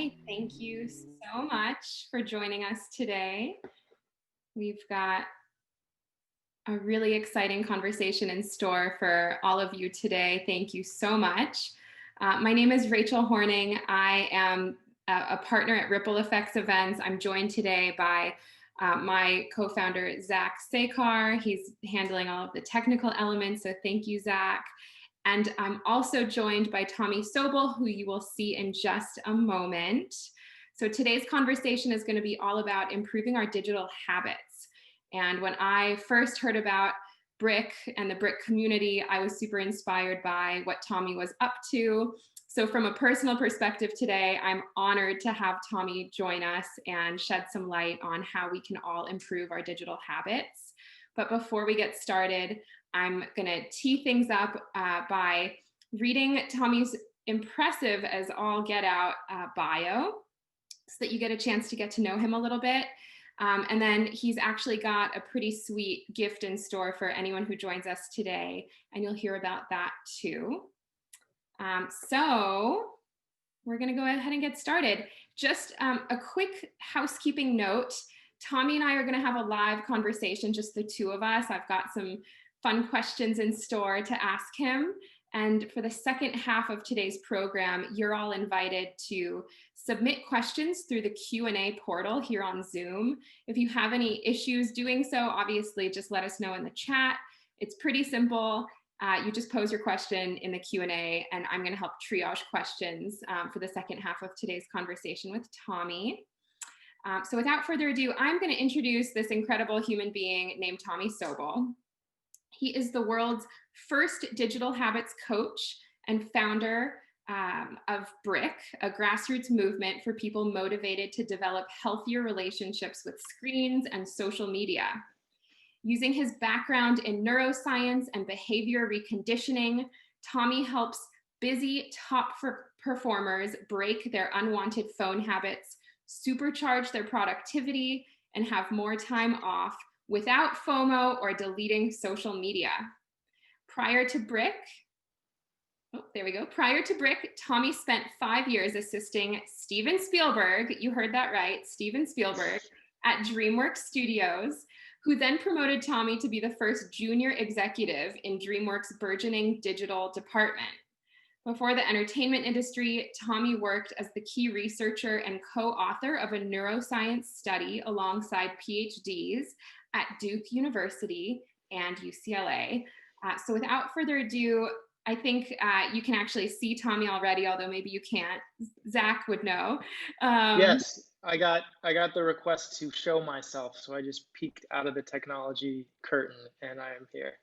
Hi, thank you so much for joining us today. We've got a really exciting conversation in store for all of you today. Thank you so much. My name is Rachel Horning. I am a partner at Ripple Effects Events. I'm joined today by my co-founder, Zach Sekar. He's handling all of the technical elements, so thank you, Zach. And I'm also joined by Tommy Sobel, who you will see in just a moment. So today's conversation is going to be all about improving our digital habits. And when I first heard about BRIC and the BRIC community, I was super inspired by what Tommy was up to. So from a personal perspective today, I'm honored to have Tommy join us and shed some light on how we can all improve our digital habits. But before we get started, I'm going to tee things up by reading Tommy's impressive as all get out bio so that you get a chance to get to know him a little bit. And then he's actually got a pretty sweet gift in store for anyone who joins us today, and you'll hear about that too. So we're going to go ahead and get started. Just a quick housekeeping note. Tommy and I are going to have a live conversation, just the two of us. I've got some fun questions in store to ask him. And for the second half of today's program, you're all invited to submit questions through the Q&A portal here on Zoom. If you have any issues doing so, obviously just let us know in the chat. It's pretty simple. You just pose your question in the Q&A, and I'm going to help triage questions for the second half of today's conversation with Tommy. So without further ado, I'm going to introduce this incredible human being named Tommy Sobel. He is the world's first digital habits coach and founder of BRIC, a grassroots movement for people motivated to develop healthier relationships with screens and social media. Using his background in neuroscience and behavior reconditioning, Tommy helps busy top performers break their unwanted phone habits, supercharge their productivity, and have more time off without FOMO or deleting social media. Prior to BRIC, Tommy spent 5 years assisting Steven Spielberg, you heard that right, Steven Spielberg, at DreamWorks Studios, who then promoted Tommy to be the first junior executive in DreamWorks' burgeoning digital department. Before the entertainment industry, Tommy worked as the key researcher and co-author of a neuroscience study alongside PhDs at Duke University and UCLA. So without further ado, I think you can actually see Tommy already, although maybe you can't. Zach would know. Yes, I got the request to show myself, so I just peeked out of the technology curtain, and I am here.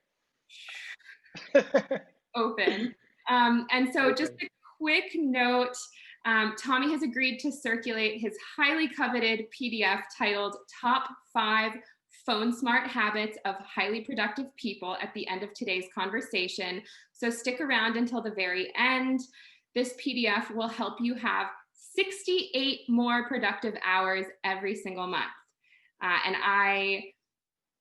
Open. And so just a quick note, Tommy has agreed to circulate his highly coveted PDF titled Top 5 Phone Smart Habits of Highly Productive People at the end of today's conversation. So stick around until the very end. This PDF will help you have 68 more productive hours every single month. And I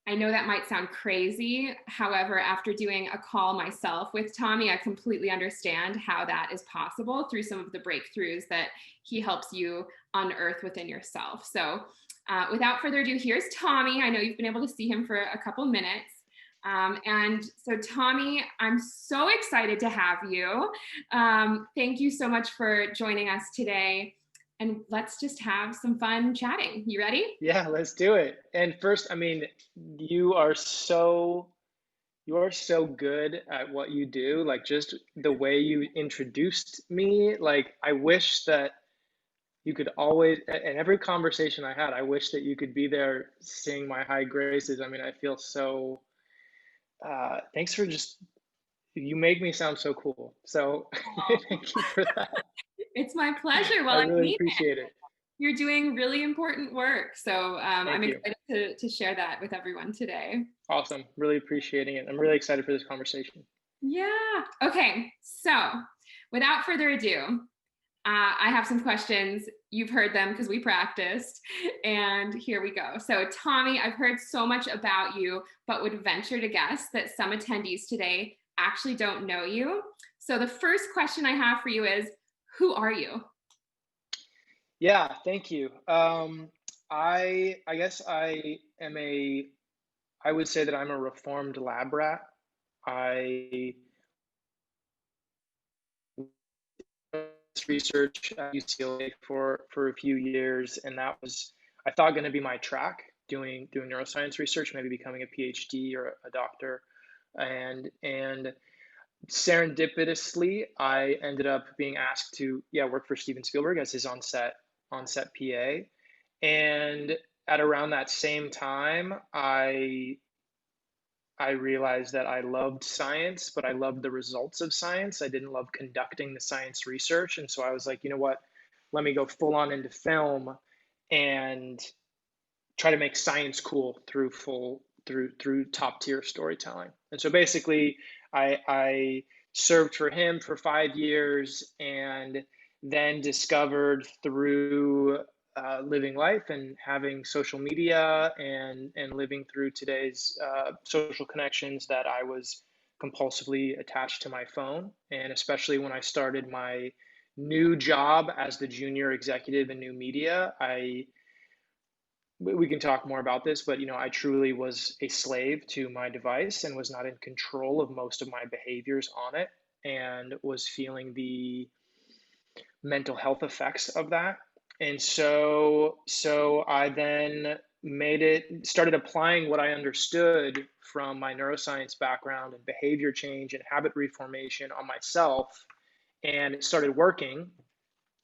know that might sound crazy. However, after doing a call myself with Tommy, I completely understand how that is possible through some of the breakthroughs that he helps you unearth within yourself. So without further ado, here's Tommy. I know you've been able to see him for a couple minutes. And so Tommy, I'm so excited to have you. Thank you so much for joining us today. And let's just have some fun chatting. You ready? Yeah, let's do it. And first, I mean, you are so good at what you do. Like, just the way you introduced me, like, I wish that you could always, in every conversation I had, I wish that you could be there singing my high graces. I mean, I feel so, thanks for you make me sound so cool. So thank you for that. It's my pleasure. Well, I really appreciate it. You're doing really important work. So I'm excited to share that with everyone today. Awesome. Really appreciating it. I'm really excited for this conversation. Yeah. Okay. So without further ado, I have some questions. You've heard them because we practiced, and here we go. So Tommy, I've heard so much about you, but would venture to guess that some attendees today actually don't know you. So the first question I have for you is, who are you? Yeah, thank you. I guess I would say that I'm a reformed lab rat. I research at UCLA for a few years, and that was I thought going to be my track, doing neuroscience research, maybe becoming a PhD or a doctor, and serendipitously, I ended up being asked to work for Steven Spielberg as his on set PA, and at around that same time, I realized that I loved science, but I loved the results of science. I didn't love conducting the science research. And so I was like, you know what? Let me go full on into film and try to make science cool through top tier storytelling. And so basically, I served for him for 5 years, and then discovered through living life and having social media and living through today's social connections that I was compulsively attached to my phone. And especially when I started my new job as the junior executive in new media, we can talk more about this, but I truly was a slave to my device and was not in control of most of my behaviors on it, and was feeling the mental health effects of that. And so I then started applying what I understood from my neuroscience background and behavior change and habit reformation on myself, and it started working.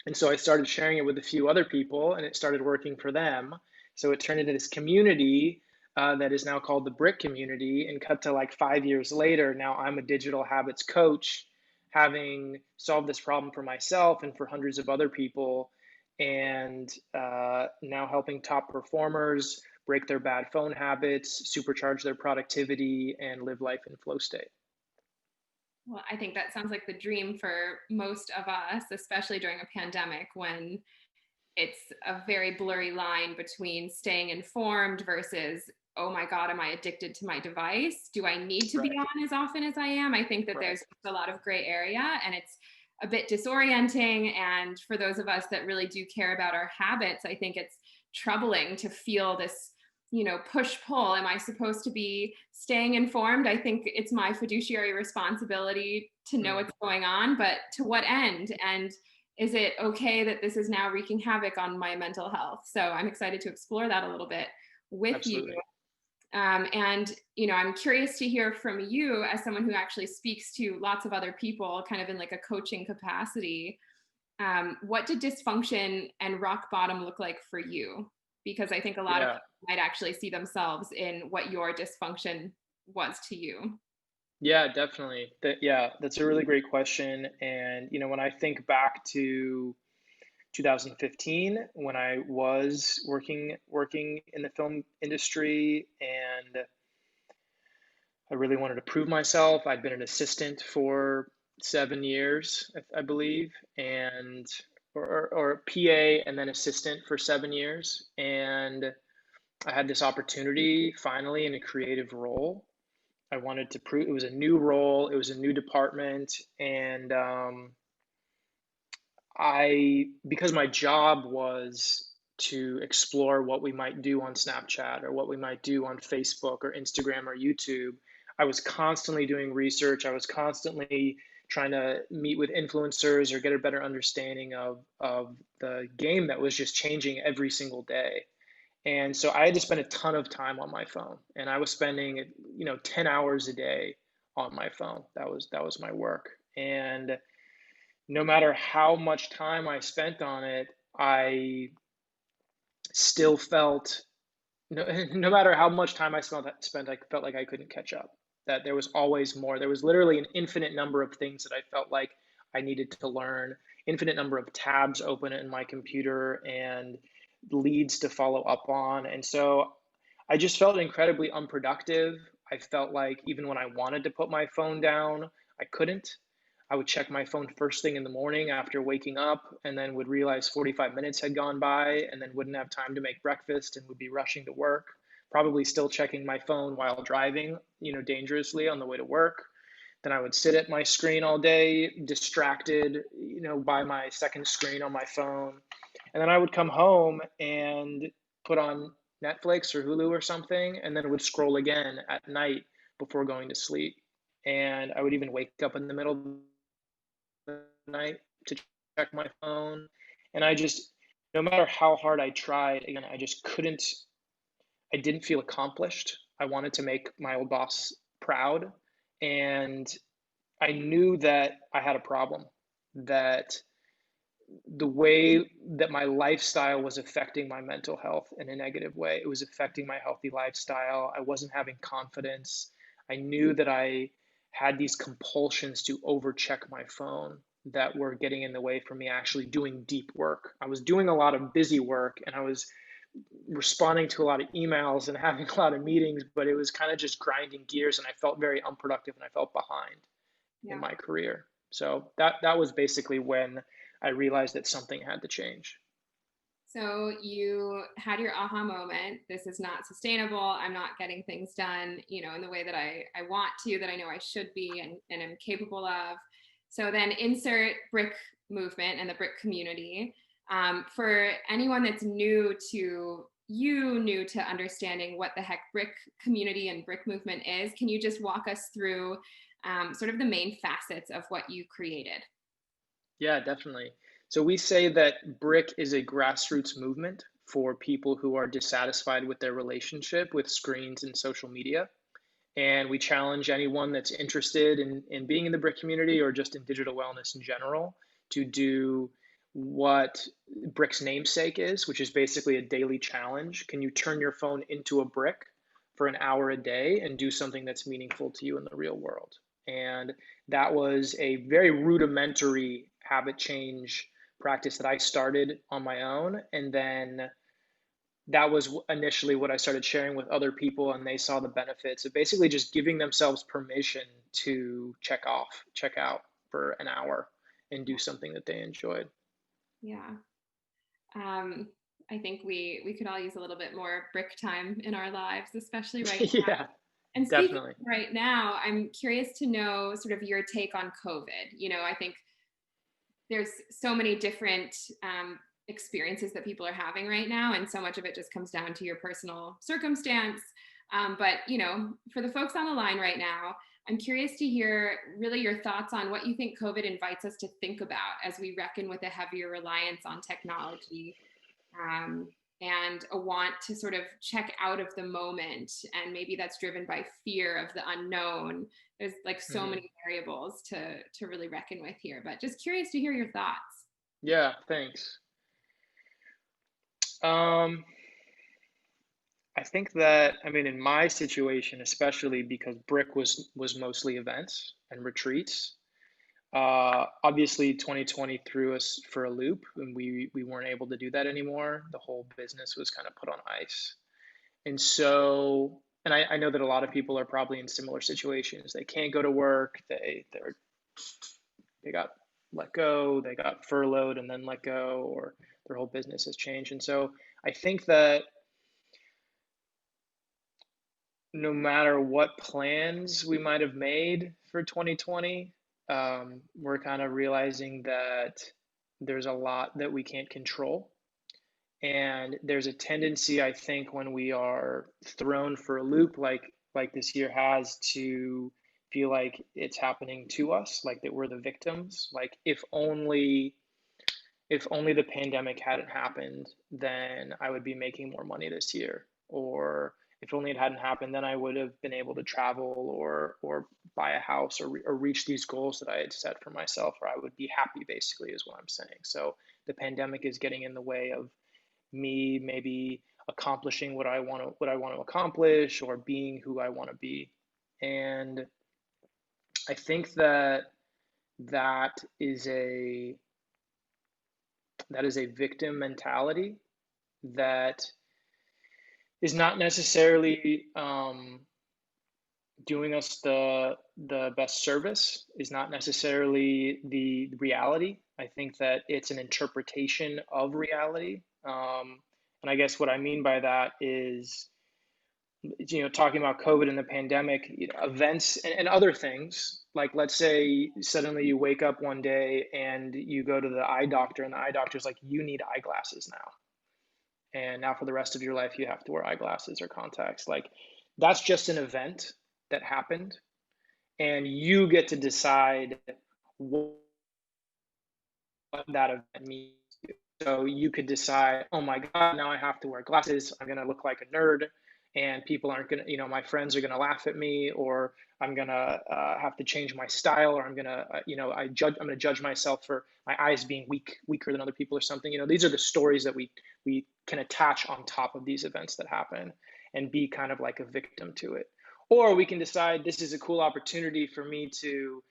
And so I started sharing it with a few other people, and it started working for them. So it turned into this community that is now called the Brick community. And cut to like 5 years later, now I'm a digital habits coach, having solved this problem for myself and for hundreds of other people, and now helping top performers break their bad phone habits, supercharge their productivity, and live life in flow state. Well, I think that sounds like the dream for most of us, especially during a pandemic when it's a very blurry line between staying informed versus, oh my God, am I addicted to my device? Do I need to be Right, on as often as I am? I think that right. there's a lot of gray area and it's a bit disorienting. And for those of us that really do care about our habits, I think it's troubling to feel this, push pull. Am I supposed to be staying informed? I think it's my fiduciary responsibility to know Mm, what's going on, but to what end? And is it okay that this is now wreaking havoc on my mental health? So I'm excited to explore that a little bit with you. absolutely. And I'm curious to hear from you as someone who actually speaks to lots of other people, kind of in like a coaching capacity. What did dysfunction and rock bottom look like for you? Because I think a lot of Yeah. people might actually see themselves in what your dysfunction was to you. Yeah, definitely. That's a really great question. And when I think back to 2015, when I was working in the film industry, and I really wanted to prove myself. I'd been an assistant for 7 years, I believe, and or PA and then assistant for 7 years, and I had this opportunity finally in a creative role. I wanted to prove it was a new role, it was a new department, and because my job was to explore what we might do on Snapchat or what we might do on Facebook or Instagram or YouTube, I was constantly doing research. I was constantly trying to meet with influencers or get a better understanding of the game that was just changing every single day. And so I had to spend a ton of time on my phone, and I was spending, 10 hours a day on my phone. That was my work. And no matter how much time I spent on it, I still felt no matter how much time I spent, I felt like I couldn't catch up. That there was always more. There was literally an infinite number of things that I felt like I needed to learn, infinite number of tabs open in my computer and leads to follow up on. And so I just felt incredibly unproductive. I felt like even when I wanted to put my phone down, I couldn't. I would check my phone first thing in the morning after waking up, and then would realize 45 minutes had gone by, and then wouldn't have time to make breakfast and would be rushing to work, probably still checking my phone while driving, dangerously on the way to work. Then I would sit at my screen all day, distracted, by my second screen on my phone. And then I would come home and put on Netflix or Hulu or something, and then would scroll again at night before going to sleep. And I would even wake up in the middle of the night to check my phone. And I just, no matter how hard I tried, again, I just couldn't, I didn't feel accomplished. I wanted to make my old boss proud. And I knew that I had a problem, that the way that my lifestyle was affecting my mental health in a negative way. It was affecting my healthy lifestyle. I wasn't having confidence. I knew that I had these compulsions to overcheck my phone that were getting in the way from me actually doing deep work. I was doing a lot of busy work and I was responding to a lot of emails and having a lot of meetings, but it was kind of just grinding gears and I felt very unproductive and I felt behind in Yeah. my career. So that was basically when I realized that something had to change. So you had your aha moment. This is not sustainable. I'm not getting things done, in the way that I want to, that I know I should be and am capable of. So then insert brick movement and the brick community. For anyone that's new to you, new to understanding what the heck brick community and brick movement is, can you just walk us through sort of the main facets of what you created? Yeah, definitely. So we say that BRIC is a grassroots movement for people who are dissatisfied with their relationship with screens and social media. And we challenge anyone that's interested in being in the BRIC community or just in digital wellness in general to do what BRIC's namesake is, which is basically a daily challenge. Can you turn your phone into a brick for an hour a day and do something that's meaningful to you in the real world? And that was a very rudimentary habit change practice that I started on my own. And then that was initially what I started sharing with other people, and they saw the benefits of basically just giving themselves permission to check out for an hour and do something that they enjoyed. Yeah. Um, I think we could all use a little bit more brick time in our lives, especially right now. Yeah, And speaking definitely. of right now, I'm curious to know sort of your take on COVID. I think there's so many different experiences that people are having right now, and so much of it just comes down to your personal circumstance. But for the folks on the line right now, I'm curious to hear really your thoughts on what you think COVID invites us to think about as we reckon with a heavier reliance on technology, um, and a want to sort of check out of the moment. And maybe that's driven by fear of the unknown. There's like so Hmm. many variables to really reckon with here, but just curious to hear your thoughts. Yeah, thanks. Um, I think that, I mean, in my situation, especially because Brick was mostly events and retreats. Obviously, 2020 threw us for a loop, and we weren't able to do that anymore. The whole business was kind of put on ice. And so, and I know that a lot of people are probably in similar situations. They can't go to work. They got let go. They got furloughed and then let go, or their whole business has changed. And so, I think that no matter what plans we might have made for 2020, we're kind of realizing that there's a lot that we can't control. And there's a tendency, I think, when we are thrown for a loop like this year has, to feel like it's happening to us, like that we're the victims. Like if only the pandemic hadn't happened, then I would be making more money this year. Or if only it hadn't happened, then I would have been able to travel or buy a house or reach these goals that I had set for myself, or I would be happy, basically, is what I'm saying. So the pandemic is getting in the way of me maybe accomplishing what I want to accomplish or being who I want to be. And I think that is a that is a victim mentality that is not necessarily doing us the best service, is not necessarily the reality. I think that it's an interpretation of reality. And I guess what I mean by that is talking about COVID and the pandemic, events and other things. Like, let's say suddenly you wake up one day and you go to the eye doctor, and the eye doctor's like, you need eyeglasses now. And now for the rest of your life, you have to wear eyeglasses or contacts. Like, that's just an event that happened. And you get to decide what that event means to you. So you could decide, oh my God, now I have to wear glasses. I'm going to look like a nerd, and people aren't going to, my friends are going to laugh at me, or I'm going to have to change my style, or I'm going to, I'm going to judge myself for my eyes being weaker than other people or something. These are the stories that we can attach on top of these events that happen and be kind of like a victim to it. Or we can decide this is a cool opportunity for me to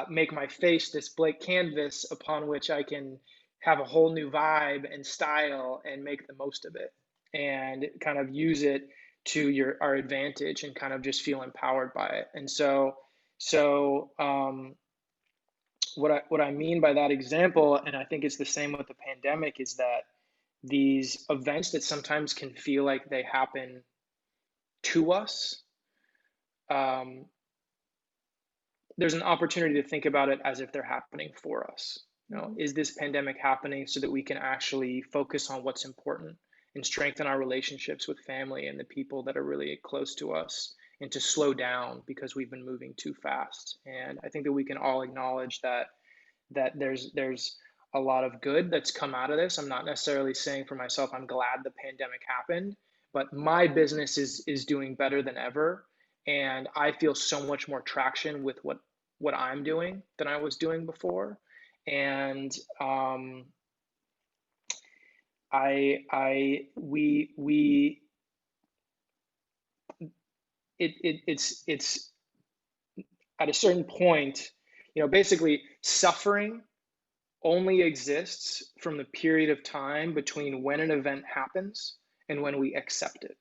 make my face this blank canvas upon which I can have a whole new vibe and style and make the most of it and kind of use it to our advantage and kind of just feel empowered by it. And so what I mean by that example, and I think it's the same with the pandemic, is that these events that sometimes can feel like they happen to us, um, there's an opportunity to think about it as if they're happening for us. Is this pandemic happening so that we can actually focus on what's important and strengthen our relationships with family and the people that are really close to us, and to slow down because we've been moving too fast? And I think that we can all acknowledge that there's a lot of good that's come out of this. I'm not necessarily saying for myself I'm glad the pandemic happened, but my business is doing better than ever, and I feel so much more traction with what I'm doing than I was doing before. And I we it's at a certain point, basically suffering only exists from the period of time between when an event happens and when we accept it.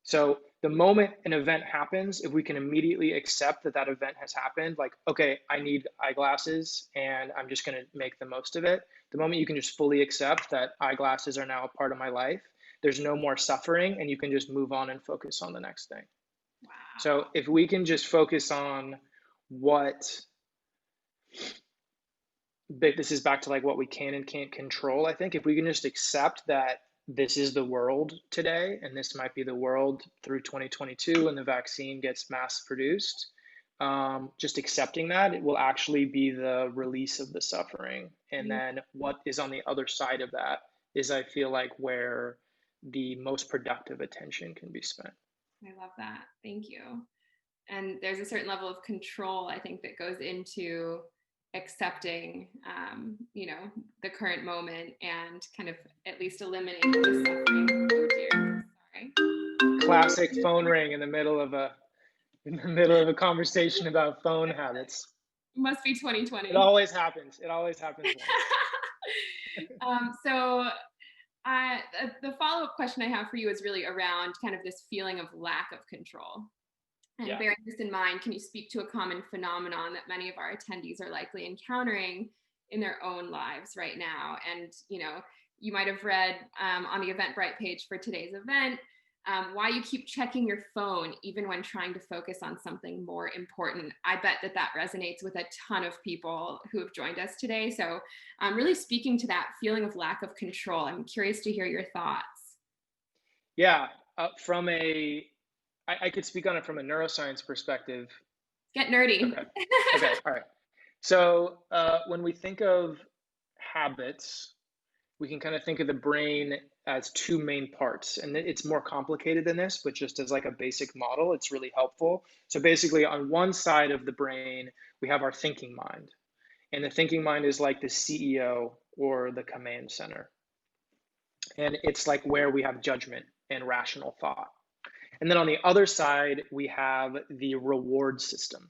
So the moment an event happens, if we can immediately accept that that event has happened, like, okay, I need eyeglasses and I'm just going to make the most of it. The moment you can just fully accept that eyeglasses are now a part of my life, there's no more suffering, and you can just move on and focus on the next thing. Wow. So if we can just focus on what, this is back to like what we can and can't control. I think if we can just accept that this is the world today, and this might be the world through 2022 when the vaccine gets mass produced, just accepting that, it will actually be the release of the suffering. And then what is on the other side of that is, I feel like, where the most productive attention can be spent. I love that. Thank you. And there's a certain level of control, I think, that goes into accepting, the current moment and kind of at least eliminating the suffering. Oh dear, sorry. Classic phone ring in the middle of a conversation about phone habits. Must be 2020. It always happens. It always happens once. So the follow-up question I have for you is really around kind of this feeling of lack of control. And Yeah. bearing this in mind, can you speak to a common phenomenon that many of our attendees are likely encountering in their own lives right now? And, you might have read on the Eventbrite page for today's event, why you keep checking your phone even when trying to focus on something more important. I bet that resonates with a ton of people who have joined us today. So really speaking to that feeling of lack of control, I'm curious to hear your thoughts. Yeah. I could speak on it from a neuroscience perspective. Get nerdy. Okay. All right. So when we think of habits, we can kind of think of the brain as two main parts, and it's more complicated than this, but just as like a basic model, it's really helpful. So basically, on one side of the brain, we have our thinking mind, and the thinking mind is like the CEO or the command center, and it's like where we have judgment and rational thought. And then on the other side, we have the reward system.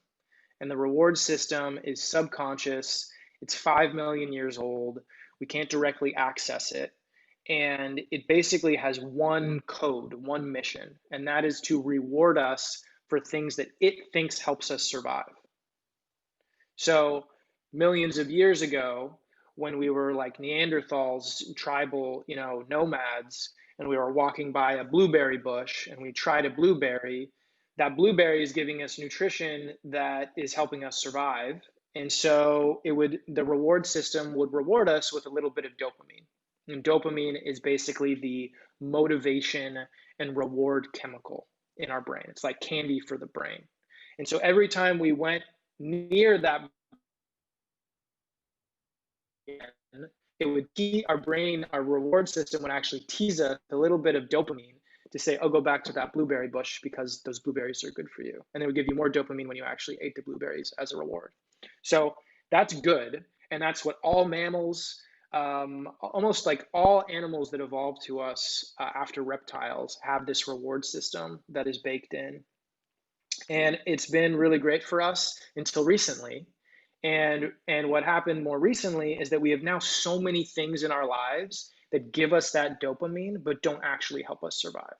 And the reward system is subconscious. It's 5 million years old. We can't directly access it. And it basically has one code, one mission, and that is to reward us for things that it thinks helps us survive. So millions of years ago, when we were like Neanderthals, tribal, nomads, and we were walking by a blueberry bush and we tried a blueberry, that blueberry is giving us nutrition that is helping us survive. And so the reward system would reward us with a little bit of dopamine. And dopamine is basically the motivation and reward chemical in our brain. It's like candy for the brain. And so every time we went near that, it would our brain, our reward system would actually tease us a little bit of dopamine to say, oh, go back to that blueberry bush because those blueberries are good for you. And they would give you more dopamine when you actually ate the blueberries as a reward. So that's good. And that's what all mammals, almost like all animals that evolved to us after reptiles, have this reward system that is baked in. And it's been really great for us until recently. And what happened more recently is that we have now so many things in our lives that give us that dopamine but don't actually help us survive.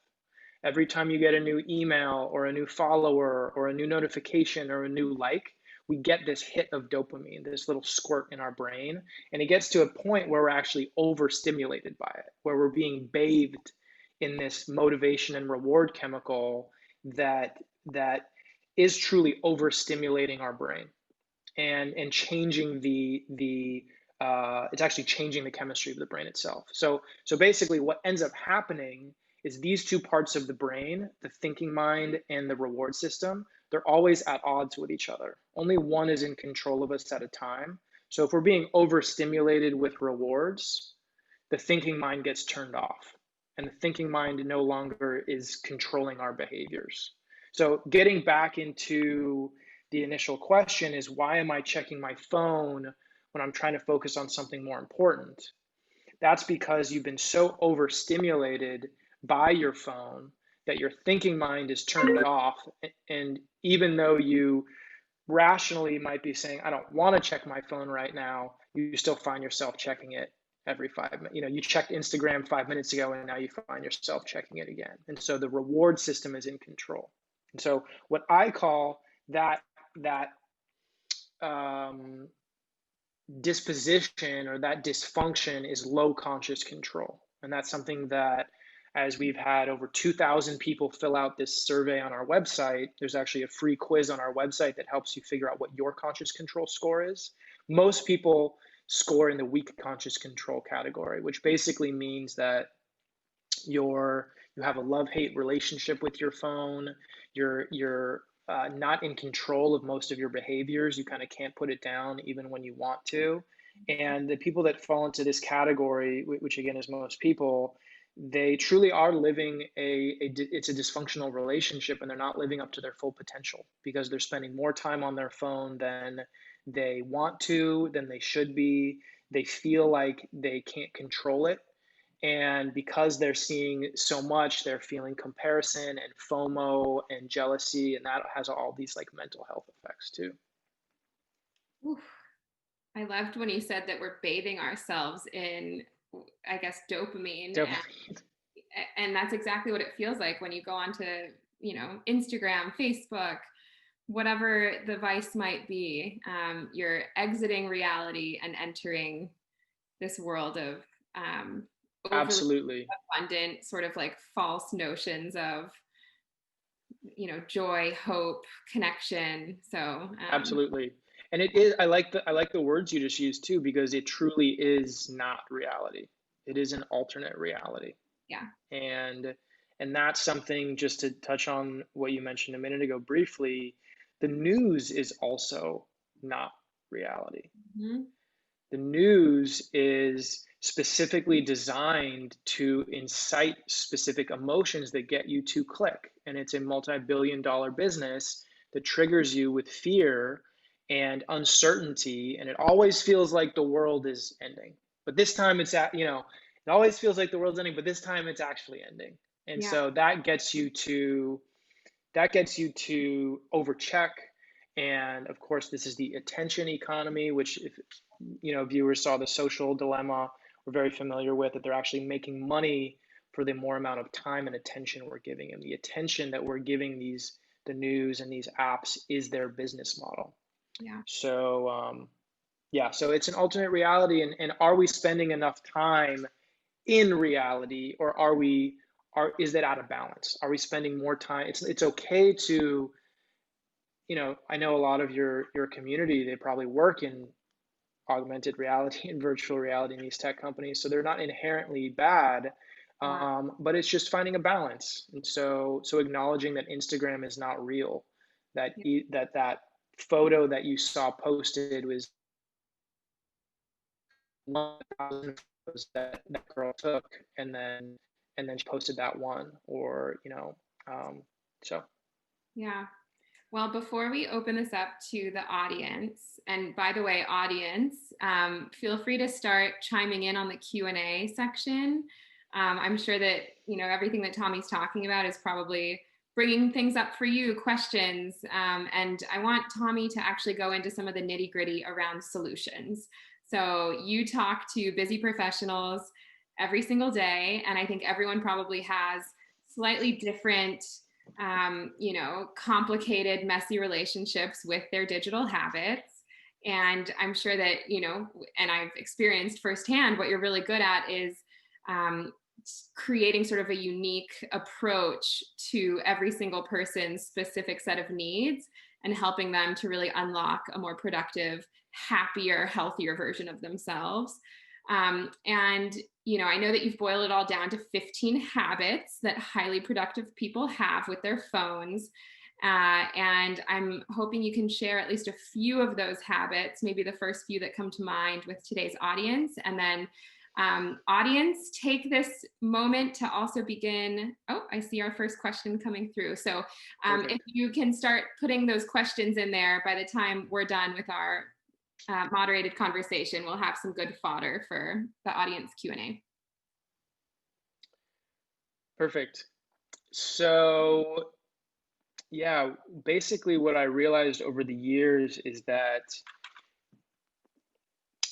Every time you get a new email or a new follower or a new notification or a new like, we get this hit of dopamine, this little squirt in our brain. And it gets to a point where we're actually overstimulated by it, where we're being bathed in this motivation and reward chemical that is truly overstimulating our brain and changing it's actually changing the chemistry of the brain itself. So basically what ends up happening is these two parts of the brain, the thinking mind and the reward system, they're always at odds with each other. Only one is in control of us at a time. So if we're being overstimulated with rewards, the thinking mind gets turned off, and the thinking mind no longer is controlling our behaviors. So getting back into the initial question is, why am I checking my phone when I'm trying to focus on something more important? That's because you've been so overstimulated by your phone that your thinking mind is turned off. And even though you rationally might be saying, I don't want to check my phone right now, you still find yourself checking it every 5 minutes. You checked Instagram 5 minutes ago and now you find yourself checking it again. And so the reward system is in control. And so what I call that um, disposition or that dysfunction is low conscious control. And that's something that, as we've had over 2,000 people fill out this survey on our website, there's actually a free quiz on our website that helps you figure out what your conscious control score is. Most people score in the weak conscious control category, which basically means that you have a love-hate relationship with your phone. You're not in control of most of your behaviors. You kind of can't put it down even when you want to. And the people that fall into this category, which again is most people, they truly are living it's a dysfunctional relationship, and they're not living up to their full potential because they're spending more time on their phone than they want to, than they should be. They feel like they can't control it. And because they're seeing so much, they're feeling comparison and FOMO and jealousy, and that has all these like mental health effects too. Oof. I loved when you said that we're bathing ourselves in, I guess, dopamine, Definitely. and that's exactly what it feels like when you go onto, Instagram, Facebook, whatever the vice might be. You're exiting reality and entering this world of overly Absolutely. abundant, sort of like false notions of, joy, hope, connection. So Absolutely. And it is, I like the words you just used too, because it truly is not reality. It is an alternate reality. yeah. And that's something, just to touch on what you mentioned a minute ago briefly, the news is also not reality. Mhm. The news is specifically designed to incite specific emotions that get you to click. And it's a multi-billion-dollar business that triggers you with fear and uncertainty. And it always feels like the world is ending. But this time it always feels like the world's ending, but this time it's actually ending. And Yeah. so that gets you to overcheck. And of course, this is the attention economy, which, if viewers saw The Social Dilemma, we're very familiar with, that they're actually making money for the more amount of time and attention we're giving them. The attention that we're giving the news and these apps is their business model. Yeah. So Yeah, so it's an alternate reality, and are we spending enough time in reality, or is that out of balance? Are we spending more time? It's okay to, I know a lot of your community, they probably work in augmented reality and virtual reality in these tech companies, so they're not inherently bad, Yeah. but it's just finding a balance. And so acknowledging that Instagram is not real, that Yeah. that photo that you saw posted was 1,000 photos that girl took, and then she posted that one, or so. Yeah. Well, before we open this up to the audience, and by the way, audience, feel free to start chiming in on the Q&A section. I'm sure that, everything that Tommy's talking about is probably bringing things up for you, questions. And I want Tommy to actually go into some of the nitty gritty around solutions. So you talk to busy professionals every single day, and I think everyone probably has slightly different complicated, messy relationships with their digital habits. And I'm sure that, and I've experienced firsthand what you're really good at is um, creating sort of a unique approach to every single person's specific set of needs and helping them to really unlock a more productive, happier, healthier version of themselves. And I know that you've boiled it all down to 15 habits that highly productive people have with their phones. And I'm hoping you can share at least a few of those habits, maybe the first few that come to mind with today's audience. And then, audience, take this moment to also begin. Oh, I see our first question coming through. So if Perfect. you can start putting those questions in there by the time we're done with our moderated conversation, we'll have some good fodder for the audience Q&A. Perfect. So yeah, basically what I realized over the years is that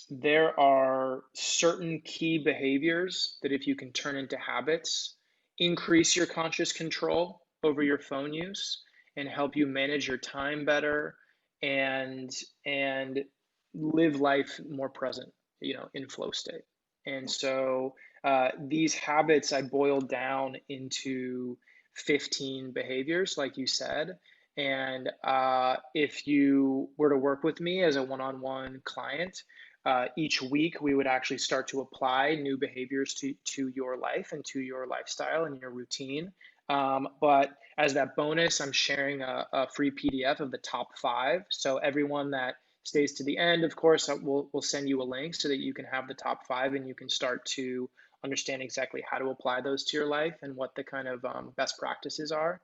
there are certain key behaviors that, if you can turn into habits, increase your conscious control over your phone use and help you manage your time better, and and live life more present, in flow state. And so these habits I boiled down into 15 behaviors, like you said. And if you were to work with me as a one-on-one client, each week we would actually start to apply new behaviors to your life and to your lifestyle and your routine. But as that bonus, I'm sharing a free PDF of the top 5. So everyone that stays to the end, of course, we'll send you a link so that you can have the top 5 and you can start to understand exactly how to apply those to your life and what the kind of best practices are.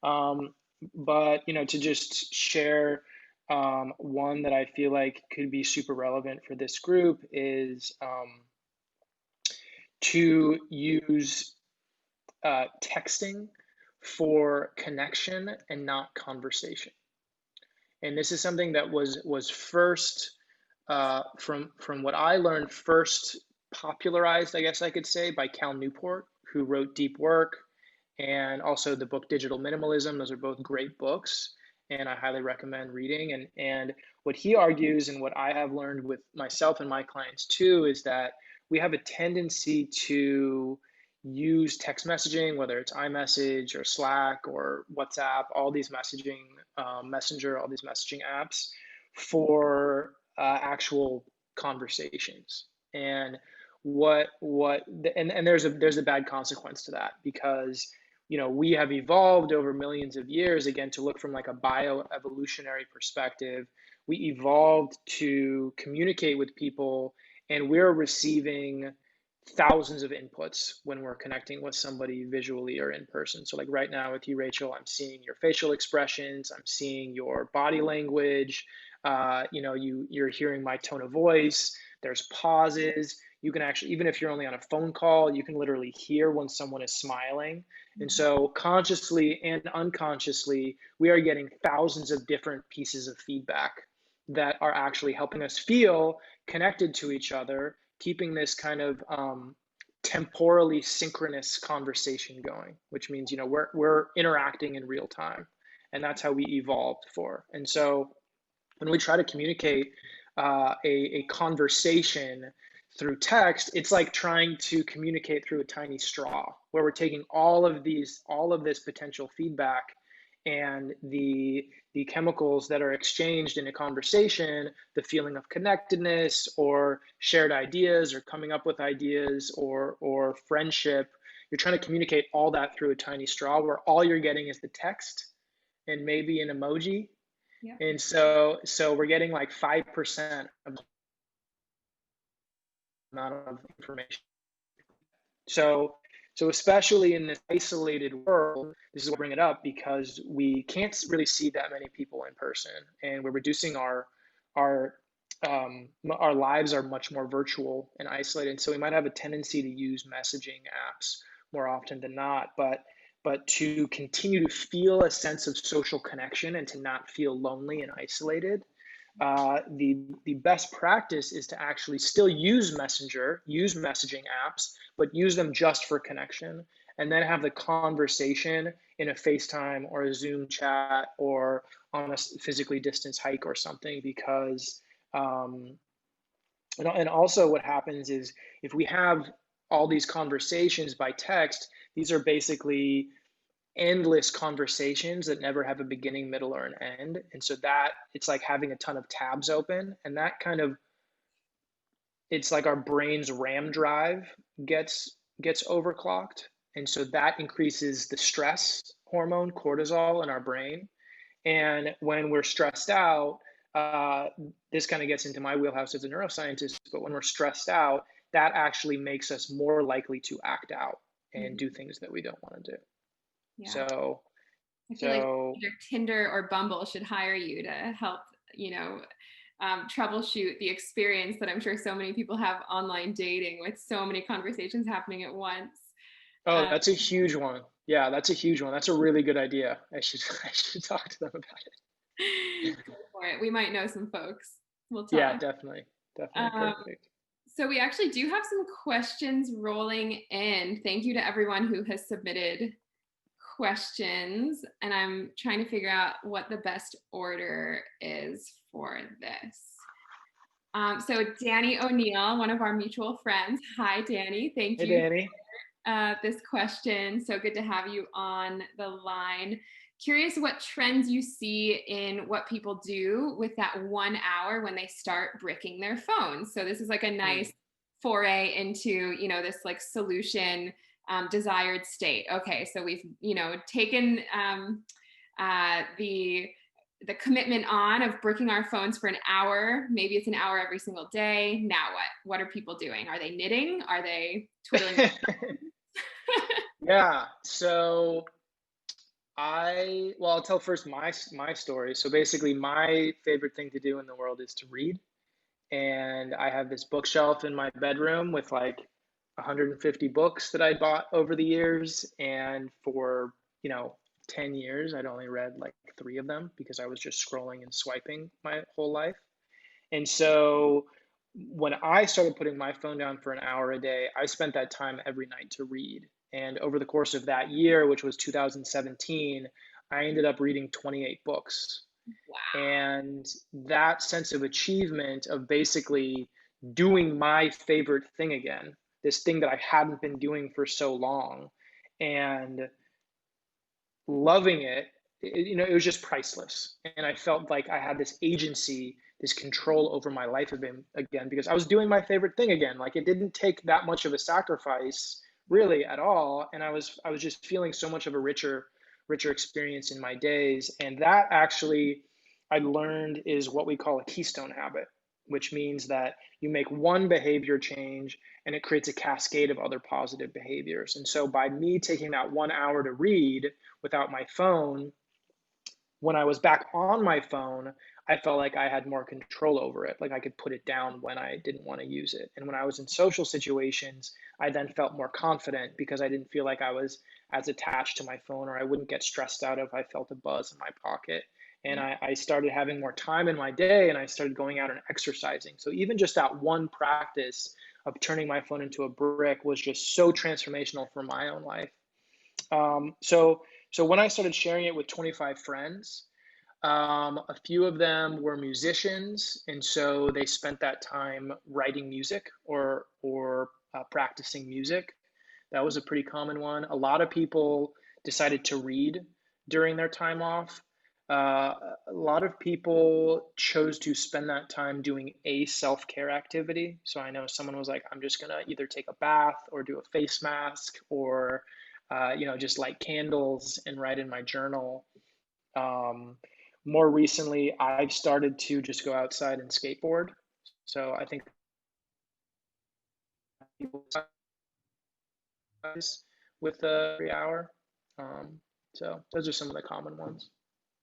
But to just share one that I feel like could be super relevant for this group is to use texting for connection and not conversation. And this is something that was first, from what I learned, first popularized, I guess I could say, by Cal Newport, who wrote Deep Work and also the book Digital Minimalism. Those are both great books, and I highly recommend reading. And what he argues, and what I have learned with myself and my clients too, is that we have a tendency to use text messaging, whether it's iMessage or Slack or WhatsApp, all these messaging, Messenger, all these messaging apps, for actual conversations. And there's a bad consequence to that, because we have evolved over millions of years, again, to look from like a bioevolutionary perspective. We evolved to communicate with people, and we're receiving thousands of inputs when we're connecting with somebody visually or in person. So like right now with you, Rachel, I'm seeing your facial expressions, I'm seeing your body language, you're hearing my tone of voice, there's pauses. You can actually, even if you're only on a phone call, you can literally hear when someone is smiling. And so consciously and unconsciously, we are getting thousands of different pieces of feedback that are actually helping us feel connected to each other, keeping this kind of temporally synchronous conversation going, which means we're interacting in real time, and that's how we evolved for. And so when we try to communicate a conversation through text, it's like trying to communicate through a tiny straw, where we're taking all of this potential feedback and the chemicals that are exchanged in a conversation, the feeling of connectedness or shared ideas or coming up with ideas or friendship. You're trying to communicate all that through a tiny straw where all you're getting is the text and maybe an emoji. Yep. And so we're getting like 5% of the amount of information. So, so especially in this isolated world, this is why I bring it up, because we can't really see that many people in person, and we're reducing our our lives are much more virtual and isolated. So we might have a tendency to use messaging apps more often than not, but to continue to feel a sense of social connection and to not feel lonely and isolated, the best practice is to actually still use use messaging apps, but use them just for connection, and then have the conversation in a FaceTime or a Zoom chat or on a physically distanced hike or something. Because and also what happens is, if we have all these conversations by text, these are basically endless conversations that never have a beginning, middle, or an end. And so that it's like having a ton of tabs open, and that kind of, it's like our brain's RAM drive gets overclocked. And so that increases the stress hormone cortisol in our brain. And when we're stressed out, uh, this kind of gets into my wheelhouse as a neuroscientist, but when we're stressed out, that actually makes us more likely to act out and Mhm. do things that we don't want to do. Yeah. So, I feel like so either Tinder or Bumble should hire you to help, you know, troubleshoot the experience that I'm sure so many people have online dating with so many conversations happening at once. Oh, Uh, that's a huge one. Yeah, that's a huge one. That's a really good idea. I should I should talk to them about it. go for it. We might know some folks. We'll Yeah, talk. definitely. Definitely Um, perfect. so we actually do have some questions rolling in. Thank you to everyone who has submitted questions, and I'm trying to figure out what the best order is for this. So Danny O'Neill, one of our mutual friends. Hi, Danny. Thank Hey, you Danny. for this question. So good to have you on the line. Curious what trends you see in what people do with that 1 hour when they start bricking their phones. So this is like a Hmm. nice foray into, this like solution desired state. Okay, so we've, taken the commitment on of bricking our phones for an hour. Maybe it's an hour every single day. Now what? What are people doing? Are they knitting? Are they twiddling? Yeah. So well, I'll tell first my story. So basically, my favorite thing to do in the world is to read, and I have this bookshelf in my bedroom with like 150 books that I bought over the years, and for, 10 years, I'd only read like three of them because I was just scrolling and swiping my whole life. And so when I started putting my phone down for an hour a day, I spent that time every night to read. And over the course of that year, which was 2017, I ended up reading 28 books. Wow. And that sense of achievement of basically doing my favorite thing again, this thing that I hadn't been doing for so long, and loving it was just priceless. And I felt like I had this agency, this control over my life again, because I was doing my favorite thing again. Like, it didn't take that much of a sacrifice really at all. And I was just feeling so much of a richer experience in my days. And that actually, I learned, is what we call a keystone habit, which means that you make one behavior change and it creates a cascade of other positive behaviors. And so by me taking that 1 hour to read without my phone, when I was back on my phone, I felt like I had more control over it. Like, I could put it down when I didn't want to use it. And when I was in social situations, I then felt more confident because I didn't feel like I was as attached to my phone, or I wouldn't get stressed out if I felt a buzz in my pocket. And Yeah. I started having more time in my day, and I started going out and exercising. So even just that one practice of turning my phone into a brick was just so transformational for my own life. So when I started sharing it with 25 friends, A few of them were musicians, and so they spent that time writing music or practicing music. That was a pretty common one. A lot of people decided to read during their time off. A lot of people chose to spend that time doing a self-care activity. So I know someone was like, I'm just gonna either take a bath or do a face mask or, just light candles and write in my journal. Um, More recently, I've started to just go outside and skateboard. So I think people with a 3 hour. So those are some of the common ones.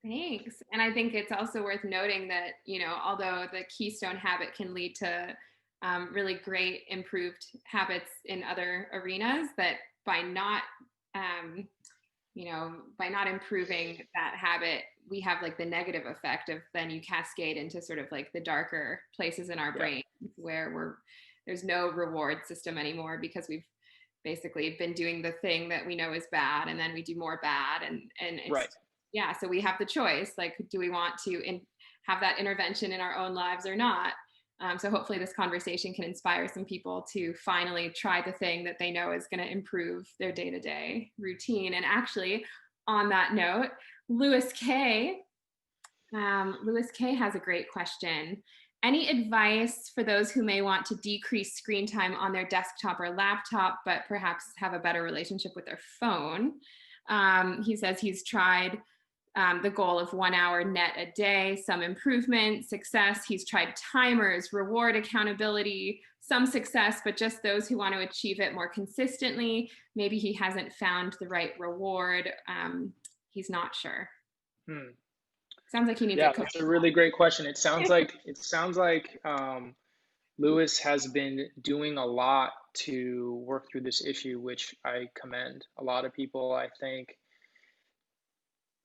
Thanks. And I think it's also worth noting that, although the Keystone Habit can lead to really great improved habits in other arenas, that by not, um, by not improving that habit, we have like the negative effect of then you cascade into sort of like the darker places in our Yeah, brain where there's no reward system anymore because we've basically been doing the thing that we know is bad, and then we do more bad, and right. it's, yeah, so we have the choice, like, do we want to have that intervention in our own lives or not? So hopefully this conversation can inspire some people to finally try the thing that they know is going to improve their day-to-day routine. And actually, on that note, Lewis K Lewis K has a great question. Any advice for those who may want to decrease screen time on their desktop or laptop, but perhaps have a better relationship with their phone? He says he's tried the goal of 1 hour net a day, some improvement, success. He's tried timers, reward accountability, some success, but just those who want to achieve it more consistently. Maybe he hasn't found the right reward. He's not sure. Hmm. Sounds like he needs a Yeah, coach. that's a really great question. It sounds like Lewis has been doing a lot to work through this issue, which I commend. A lot of people, I think,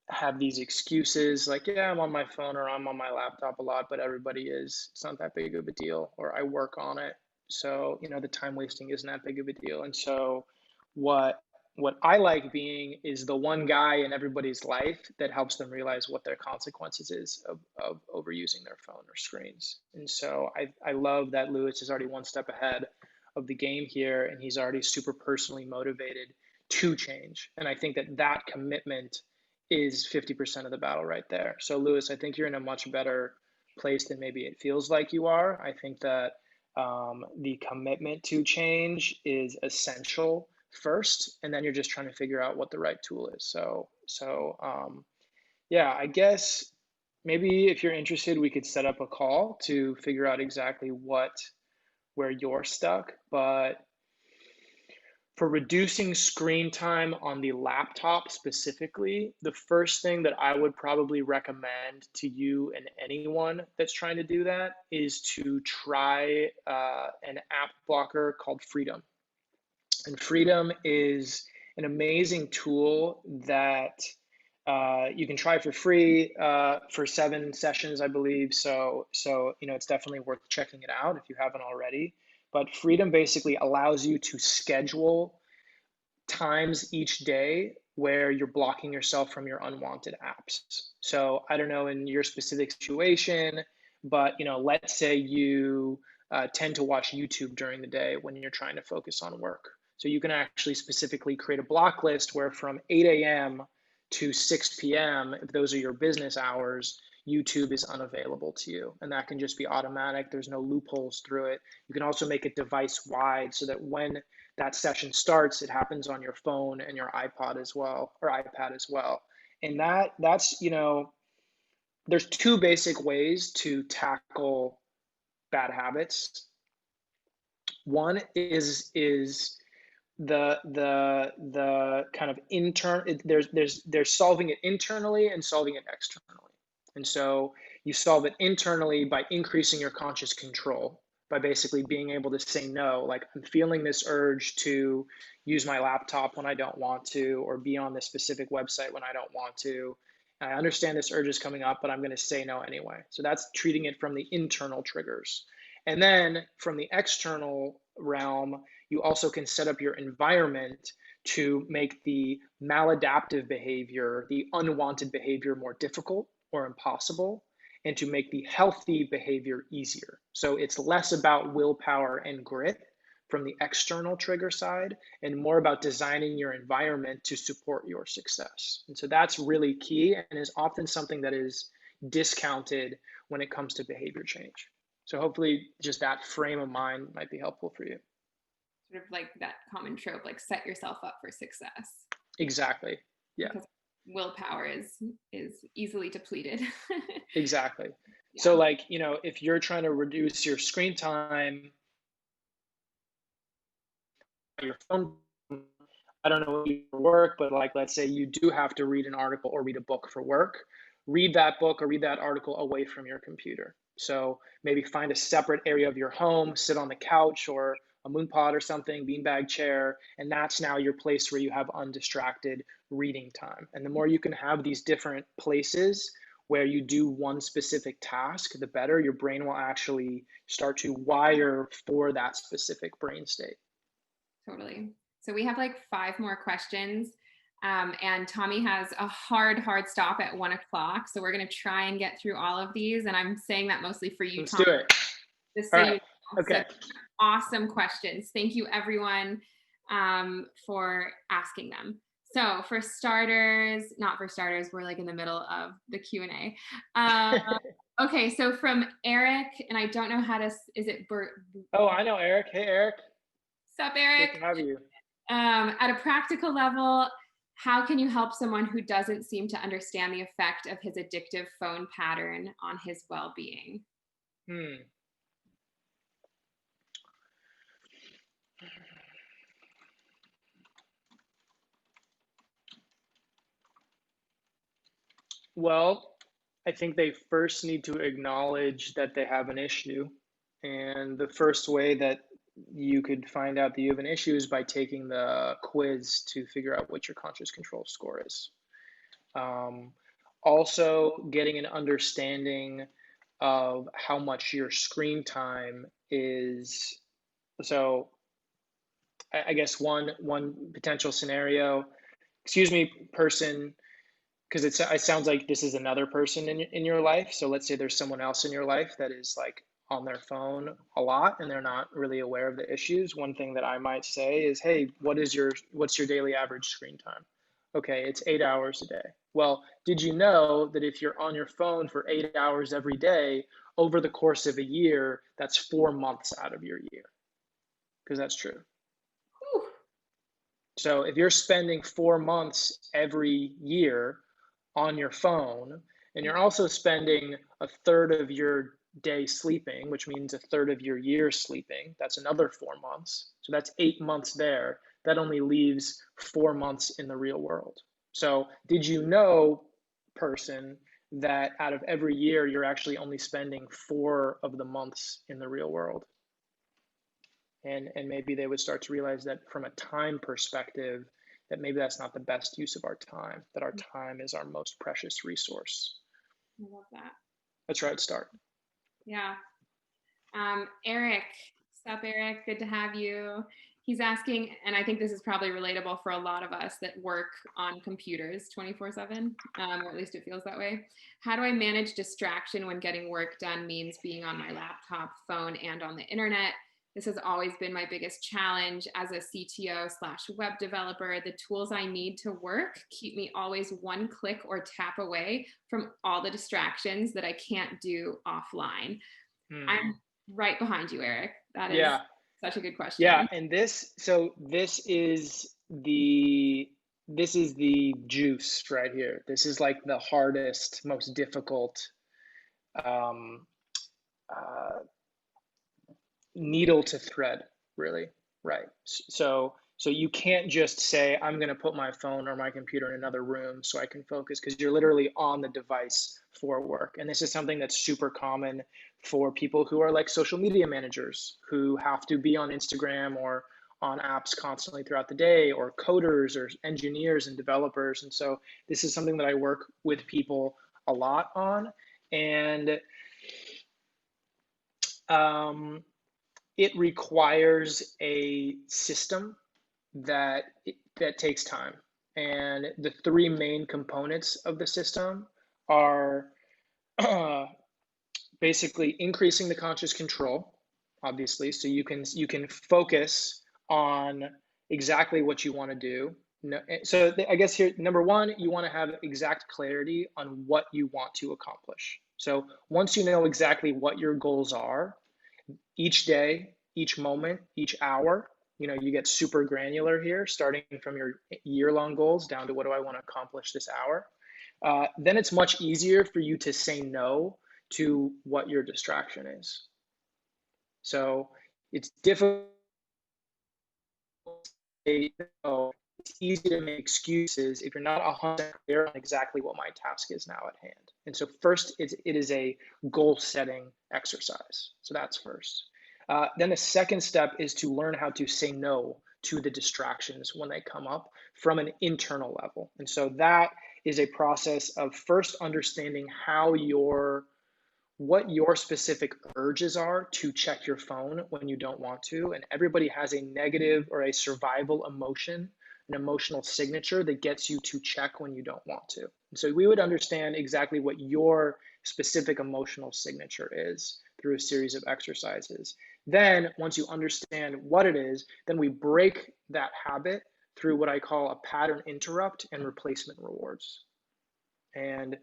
have these excuses like, yeah, I'm on my phone or I'm on my laptop a lot, but everybody is. It's not that big of a deal, or I work on it. So, the time wasting isn't that big of a deal. And so what what I like being is the one guy in everybody's life that helps them realize what their consequences is of overusing their phone or screens. And so I love that Lewis is already one step ahead of the game here, and he's already super personally motivated to change. And I think that that commitment is 50% of the battle right there. So, Lewis, I think you're in a much better place than maybe it feels like you are. I think that the commitment to change is essential first, and then you're just trying to figure out what the right tool is. Yeah, I guess maybe if you're interested, we could set up a call to figure out exactly where you're stuck. But for reducing screen time on the laptop specifically, the first thing that I would probably recommend to you and anyone that's trying to do that is to try an app blocker called Freedom. And Freedom is an amazing tool that you can try for free for 7 sessions, I believe. So it's definitely worth checking it out if you haven't already. But Freedom basically allows you to schedule times each day where you're blocking yourself from your unwanted apps. So I don't know in your specific situation, but let's say you tend to watch YouTube during the day when you're trying to focus on work. So you can actually specifically create a block list where from 8 a.m. to 6 p.m., if those are your business hours, YouTube is unavailable to you. And that can just be automatic. There's no loopholes through it. You can also make it device wide so that when that session starts, it happens on your phone and your iPod as well, or iPad as well. And there's two basic ways to tackle bad habits. One is the kind of there's solving it internally and solving it externally. And so you solve it internally by increasing your conscious control, by basically being able to say no. Like, I'm feeling this urge to use my laptop when I don't want to, or be on this specific website when I don't want to. I understand this urge is coming up, but I'm going to say no anyway. So that's treating it from the internal triggers. And then from the external realm, you also can set up your environment to make the maladaptive behavior, the unwanted behavior, more difficult. or impossible, and to make the healthy behavior easier. So it's less about willpower and grit from the external trigger side and more about designing your environment to support your success. And so that's really key and is often something that is discounted when it comes to behavior change. So hopefully just that frame of mind might be helpful for you. Sort of like that common trope, like set yourself up for success. Exactly. Yeah. Because willpower is easily depleted. Exactly. So Yeah. like, if you're trying to reduce your screen time, your phone, I don't know what you do for work, but like let's say you do have to read an article or read a book for work, read that book or read that article away from your computer. So maybe find a separate area of your home, sit on the couch or a moon pod or something, beanbag chair, and that's now your place where you have undistracted reading time. And the more you can have these different places where you do one specific task, the better your brain will actually start to wire for that specific brain state. Totally. So we have like 5 more questions. And Tommy has a hard stop at 1 o'clock. So we're going to try and get through all of these. And I'm saying that mostly for you, Let's do Tommy, it. just so All you right. know. So Okay. awesome questions. Thank you, everyone, for asking them. So for starters, not for starters, we're like in the middle of the Q&A. Okay, so from Eric, and I don't know how to, is it Oh, I know Eric. Hey, Eric. Sup, Good Eric? to have you. At a practical level, how can you help someone who doesn't seem to understand the effect of his addictive phone pattern on his well-being? Hmm. Well, I think they first need to acknowledge that they have an issue. And the first way that you could find out that you have an issue is by taking the quiz to figure out what your conscious control score is. Um, Also, getting an understanding of how much your screen time is. So, I guess one potential scenario. Excuse me, person, because it sounds like this is another person in your life. So let's say there's someone else in your life that is like on their phone a lot and they're not really aware of the issues. One thing that I might say is, hey, what's your daily average screen time? Okay, it's 8 hours a day. Well, did you know that if you're on your phone for 8 hours every day over the course of a year, that's 4 months out of your year? Because that's true. Whew. So if you're spending 4 months every year on your phone, and you're also spending a third of your day sleeping, which means a third of your year sleeping, that's another 4 months. So that's 8 months there. That only leaves 4 months in the real world. So did you know, person, that out of every year, you're actually only spending 4 of the months in the real world? And maybe they would start to realize that from a time perspective, that maybe that's not the best use of our time, that our time is our most precious resource. I love that. That's right, start. Yeah. Eric, sup, Eric? Good to have you. He's asking, and I think this is probably relatable for a lot of us that work on computers 24/7, or at least it feels that way. How do I manage distraction when getting work done means being on my laptop, phone, and on the internet? This has always been my biggest challenge as a CTO/web developer. The tools I need to work keep me always one click or tap away from all the distractions that I can't do offline. Hmm. I'm right behind you, Eric. That is Yeah, such a good yeah, question. and this is the juice right here. This is like the hardest, most difficult um, uh, needle to thread, really, right? So you can't just say, I'm going to put my phone or my computer in another room so I can focus, because you're literally on the device for work. And this is something that's super common for people who are like social media managers who have to be on Instagram or on apps constantly throughout the day, or coders or engineers and developers. And so this is something that I work with people a lot on. And um, it requires a system that that takes time. And the three main components of the system are basically increasing the conscious control, obviously, so you can focus on exactly what you want to do. No, so I guess here, number one, you want to have exact clarity on what you want to accomplish. So once you know exactly what your goals are, each day, each moment, each hour, you get super granular here, starting from your year-long goals down to what do I want to accomplish this hour. Then it's much easier for you to say no to what your distraction is. So it's difficult to say no. It's easy to make excuses if you're not 100% clear on exactly what my task is now at hand. And so first, it is a goal setting exercise. So that's first. Then the second step is to learn how to say no to the distractions when they come up from an internal level. And so that is a process of first understanding what your specific urges are to check your phone when you don't want to. And everybody has a negative or a survival emotion, an emotional signature that gets you to check when you don't want to. And so we would understand exactly what your specific emotional signature is through a series of exercises. Then, once you understand what it is, then we break that habit through what I call a pattern interrupt and replacement rewards. And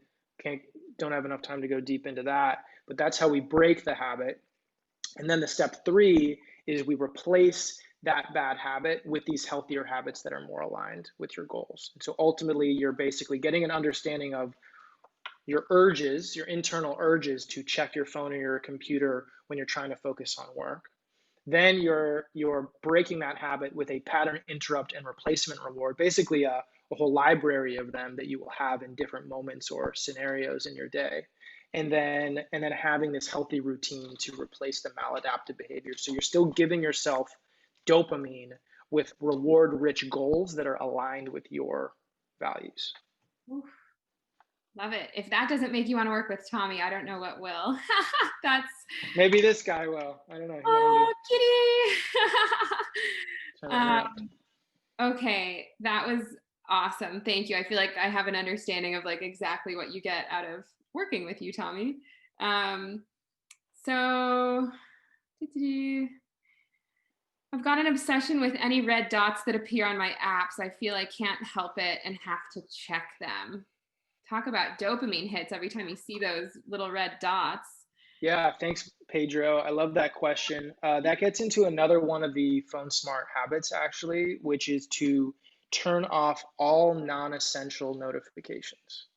don't have enough time to go deep into that, but that's how we break the habit. And then the step three is we replace that bad habit with these healthier habits that are more aligned with your goals. And so ultimately, you're basically getting an understanding of your urges, your internal urges to check your phone or your computer when you're trying to focus on work. Then you're breaking that habit with a pattern interrupt and replacement reward, basically a whole library of them that you will have in different moments or scenarios in your day. And then having this healthy routine to replace the maladaptive behavior. So you're still giving yourself dopamine with reward rich goals that are aligned with your values. Oof, love it. If that doesn't make you want to work with Tommy, I don't know what will. That's Maybe this guy will. I don't know. He might be oh, kitty. trying to interrupt. Okay, that was awesome. Thank you. I feel like I have an understanding of like exactly what you get out of working with you, Tommy. Um, so I've got an obsession with any red dots that appear on my apps. I feel I can't help it and have to check them. Talk about dopamine hits every time you see those little red dots. Yeah, thanks, Pedro. I love that question. That gets into another one of the phone smart habits, actually, which is to turn off all non-essential notifications.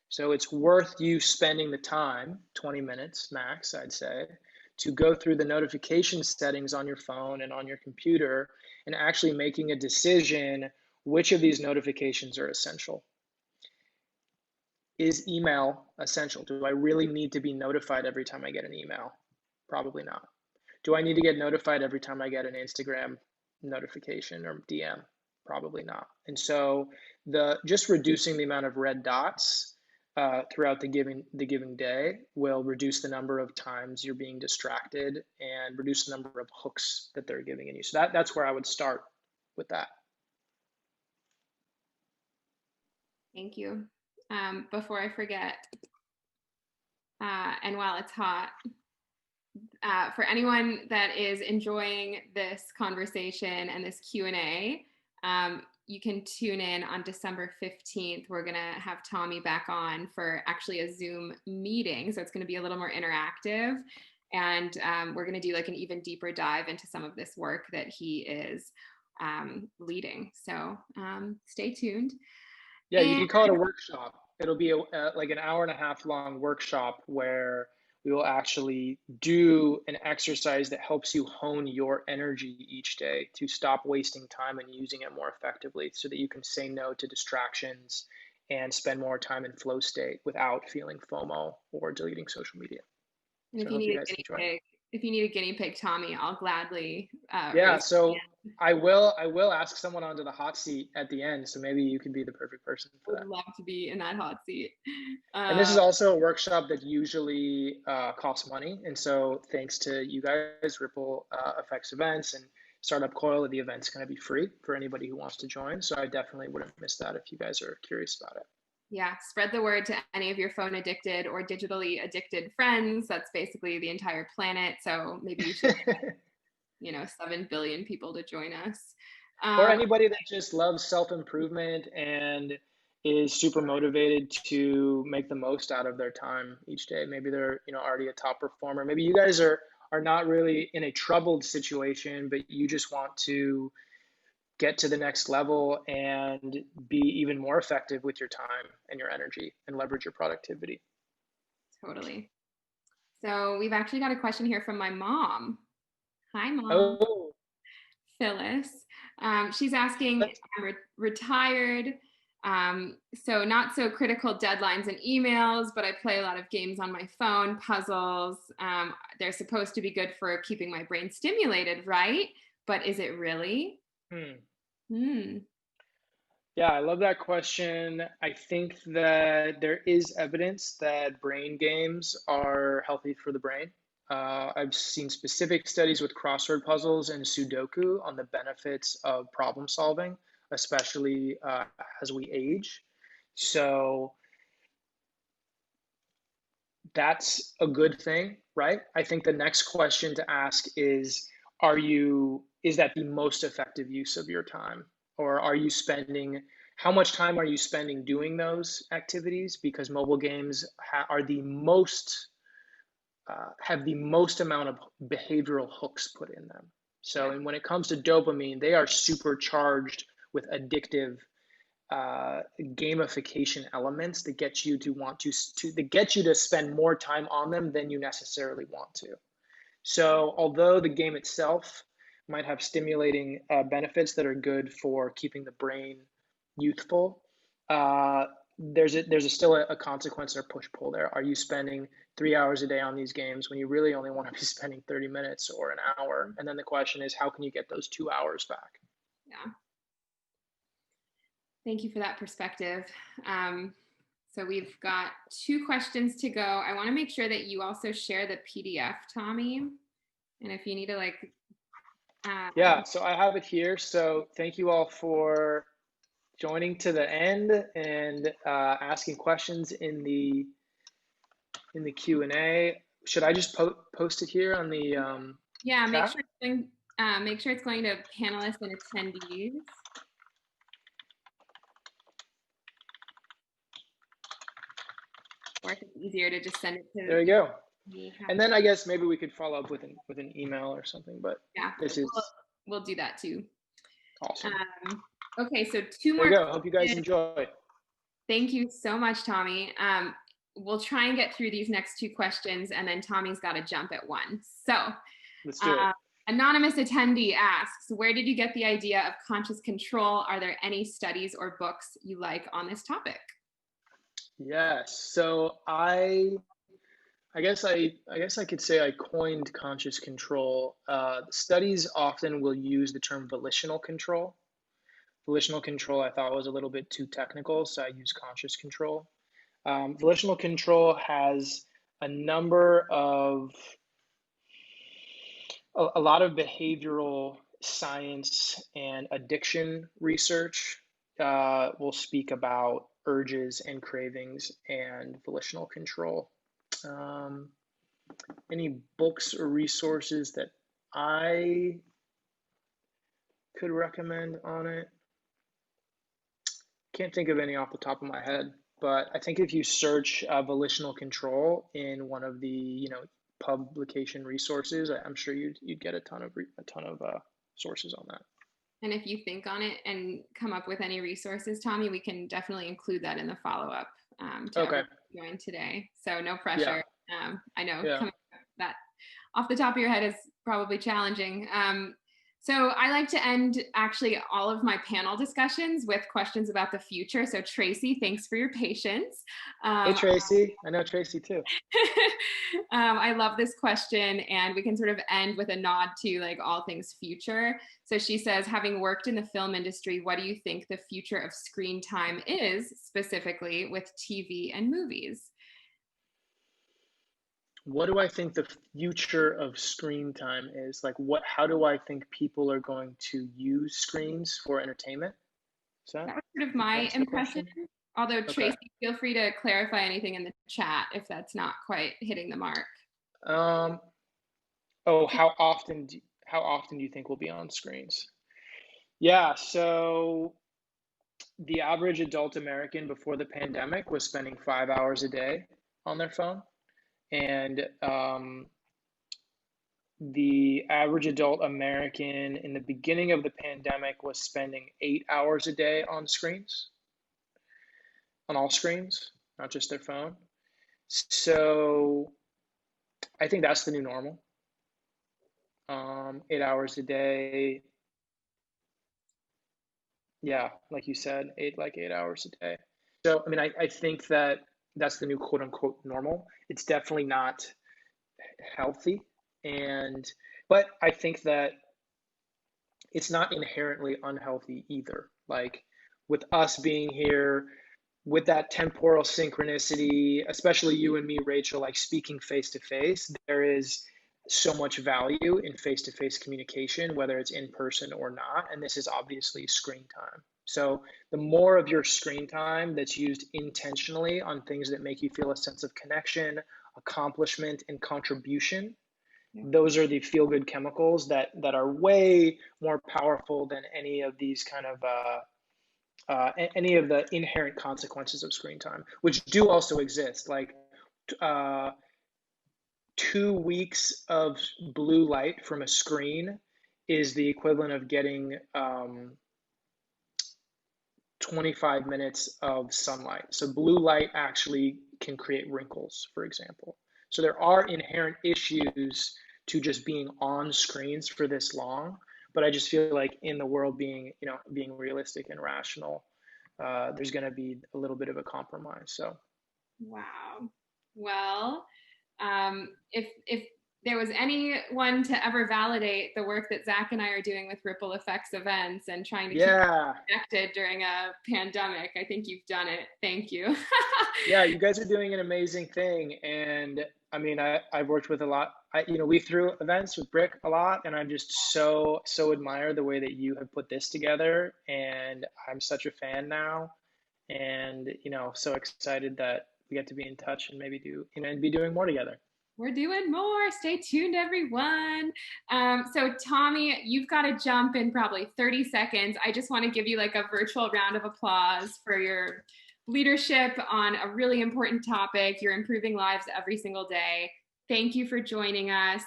So it's worth you spending the time, 20 minutes max, I'd say, to go through the notification settings on your phone and on your computer and actually making a decision which of these notifications are essential. Is email essential? Do I really need to be notified every time I get an email? Probably not. Do I need to get notified every time I get an Instagram notification or DM? Probably not. And so just reducing the amount of red dots throughout the given day will reduce the number of times you're being distracted and reduce the number of hooks that they're giving in you. So that's where I would start with that. Thank you. Before I forget, and while it's hot, for anyone that is enjoying this conversation and this Q&A, you can tune in on December 15th. We're going to have Tommy back on for actually a Zoom meeting. So it's going to be a little more interactive. And we're going to do like an even deeper dive into some of this work that he is leading. So stay tuned. Yeah, you And can call it a workshop. It'll be like an hour and a half long workshop where we will actually do an exercise that helps you hone your energy each day to stop wasting time and using it more effectively so that you can say no to distractions and spend more time in flow state without feeling FOMO or deleting social media. So if I you hope need you a guys guinea enjoy. pig, if you need a guinea pig, Tommy, I'll gladly Yeah, raise my so hand. I will ask someone onto the hot seat at the end, so maybe you could be the perfect person for Would that. love to be in that hot seat. And this Uh, is also a workshop that usually costs money. And so thanks to you guys, Ripple Effects Events and Startup Coil, the event's going to be free for anybody who wants to join. So I definitely wouldn't miss that if you guys are curious about it. Yeah, spread the word to any of your phone addicted or digitally addicted friends. That's basically the entire planet. So maybe you should, 7 billion people to join us. Or Um, anybody that just loves self-improvement and is super motivated to make the most out of their time each day. Maybe they're, already a top performer. Maybe you guys are not really in a troubled situation, but you just want to get to the next level and be even more effective with your time and your energy and leverage your productivity. totally. So we've actually got a question here from my mom. Hi, mom. Oh, Phyllis. She's asking, that's, I'm retired, so not so critical deadlines and emails, but I play a lot of games on my phone, puzzles. They're supposed to be good for keeping my brain stimulated, right? But is it really? hmm. Hmm. Yeah, I love that question. I think that there is evidence that brain games are healthy for the brain. I've seen specific studies with crossword puzzles and Sudoku on the benefits of problem solving, especially as we age. So that's a good thing, right? I think the next question to ask is that the most effective use of your time? Or how much time are you spending doing those activities? Because mobile games are have the most amount of behavioral hooks put in them. So, Yeah. and when it comes to dopamine, they are supercharged with addictive gamification elements that get you to want to that get you to spend more time on them than you necessarily want to. So although the game itself might have stimulating benefits that are good for keeping the brain youthful, still a consequence or push pull there. Are you spending 3 hours a day on these games when you really only want to be spending 30 minutes or an hour? And then the question is, how can you get those 2 hours back? Yeah. Thank you for that perspective. So we've got 2 questions to go. I want to make sure that you also share the PDF, Tommy. And if you need to Yeah, so I have it here. So thank you all for joining to the end and asking questions in the Q&A. Should I just post it here on the yeah, chat? make sure it's going to panelists and attendees. Or if it's easier to just send it There to you go. me. And then I guess maybe we could follow up with an email or something. But Yeah, this we'll, is we'll do that too. awesome. Okay, so 2 There you more go. Hope you guys questions. enjoy. Thank you so much, Tommy. We'll try and get through these next 2 questions, and then Tommy's got to jump at one. So, Let's do it. anonymous attendee asks, where did you get the idea of conscious control? Are there any studies or books you like on this topic? Yes. So I guess I could say I coined conscious control. Studies often will use the term volitional control. Volitional control I thought was a little bit too technical, so I use conscious control. Volitional control has a number of a lot of behavioral science and addiction research will speak about urges and cravings and volitional control. Um, any books or resources that I could recommend on it? Can't think of any off the top of my head, but I think if you search volitional control in one of the publication resources, I'm sure you'd get a ton of sources on that. And if you think on it and come up with any resources, Tommy, we can definitely include that in the follow up to Okay. everyone who joined today. So no Yeah. pressure. I know Yeah. coming up that off the top of your head is probably challenging. So I like to end actually all of my panel discussions with questions about the future. So Tracy, thanks for your patience. Hey Um, Tracy, I know Tracy too. I love this question, and we can sort of end with a nod to like all things future. So she says, having worked in the film industry, what do you think the future of screen time is, specifically with TV and movies? What do I think the future of screen time is? Like how do I think people are going to use screens for entertainment? Is that That was sort of my that's the impression. question? Although Okay. Tracy, feel free to clarify anything in the chat if that's not quite hitting the mark. Um, how often do you think we'll be on screens? Yeah, so the average adult American before the pandemic was spending 5 hours a day on their phone, and the average adult American in the beginning of the pandemic was spending 8 hours a day on screens, on all screens, not just their phone. So I think that's the new normal. 8 hours a day. Yeah, like you said, 8 hours a day. So, I mean, I think that that's the new quote unquote normal. It's definitely not healthy. And, but I think that it's not inherently unhealthy either. Like with us being here, with that temporal synchronicity, especially you and me, Rachel, like speaking face to face, there is so much value in face to face communication, whether it's in person or not. And this is obviously screen time. So the more of your screen time that's used intentionally on things that make you feel a sense of connection, accomplishment, and contribution, Yeah. those are the feel good chemicals that are way more powerful than any of these kind of any of the inherent consequences of screen time, which do also exist. Like uh, 2 weeks of blue light from a screen is the equivalent of getting 25 minutes of sunlight. So blue light actually can create wrinkles, for example. So there are inherent issues to just being on screens for this long. But I just feel like in the world being, being realistic and rational, there's going to be a little bit of a compromise. So Wow. Well, if there was anyone to ever validate the work that Zach and I are doing with ripple effects events and trying to keep yeah, connected during a pandemic, I think you've done it. Thank you. yeah, you guys are doing an amazing thing. And I mean, I've worked with a lot. We threw events with Brick a lot, and I'm just so admire the way that you have put this together. And I'm such a fan now, and so excited that we get to be in touch and maybe do, and be doing more together. We're doing more. Stay tuned, everyone. So, Tommy, you've got to jump in probably 30 seconds. I just want to give you like a virtual round of applause for your leadership on a really important topic. You're improving lives every single day. Thank you for joining us.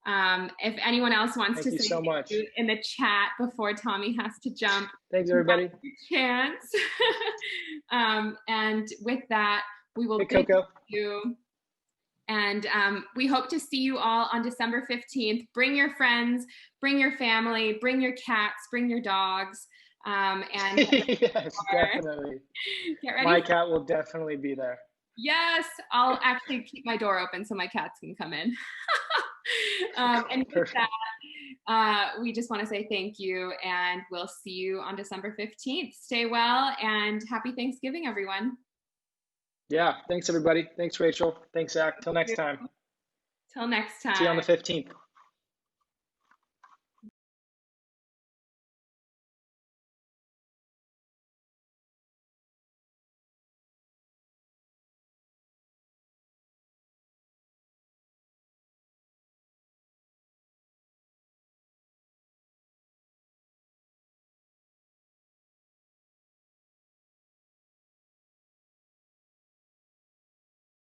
If anyone else wants to Thank you say so thank much. you in the chat before Tommy has to jump, Thanks, now's everybody. your chance. And with that, we will Hey, bid Coco. you. And we hope to see you all on December 15th. Bring your friends, bring your family, bring your cats, bring your dogs. And Yes, definitely. get ready. My cat will definitely be there. Yes, I'll actually keep my door open so my cats can come in. And with Perfect. that, we just want to say thank you, and we'll see you on December 15th. Stay well, and happy Thanksgiving, everyone. Yeah. Thanks, everybody. Thanks, Rachel. Thanks, Zach. Till next Till time. next See you on time. the 15th.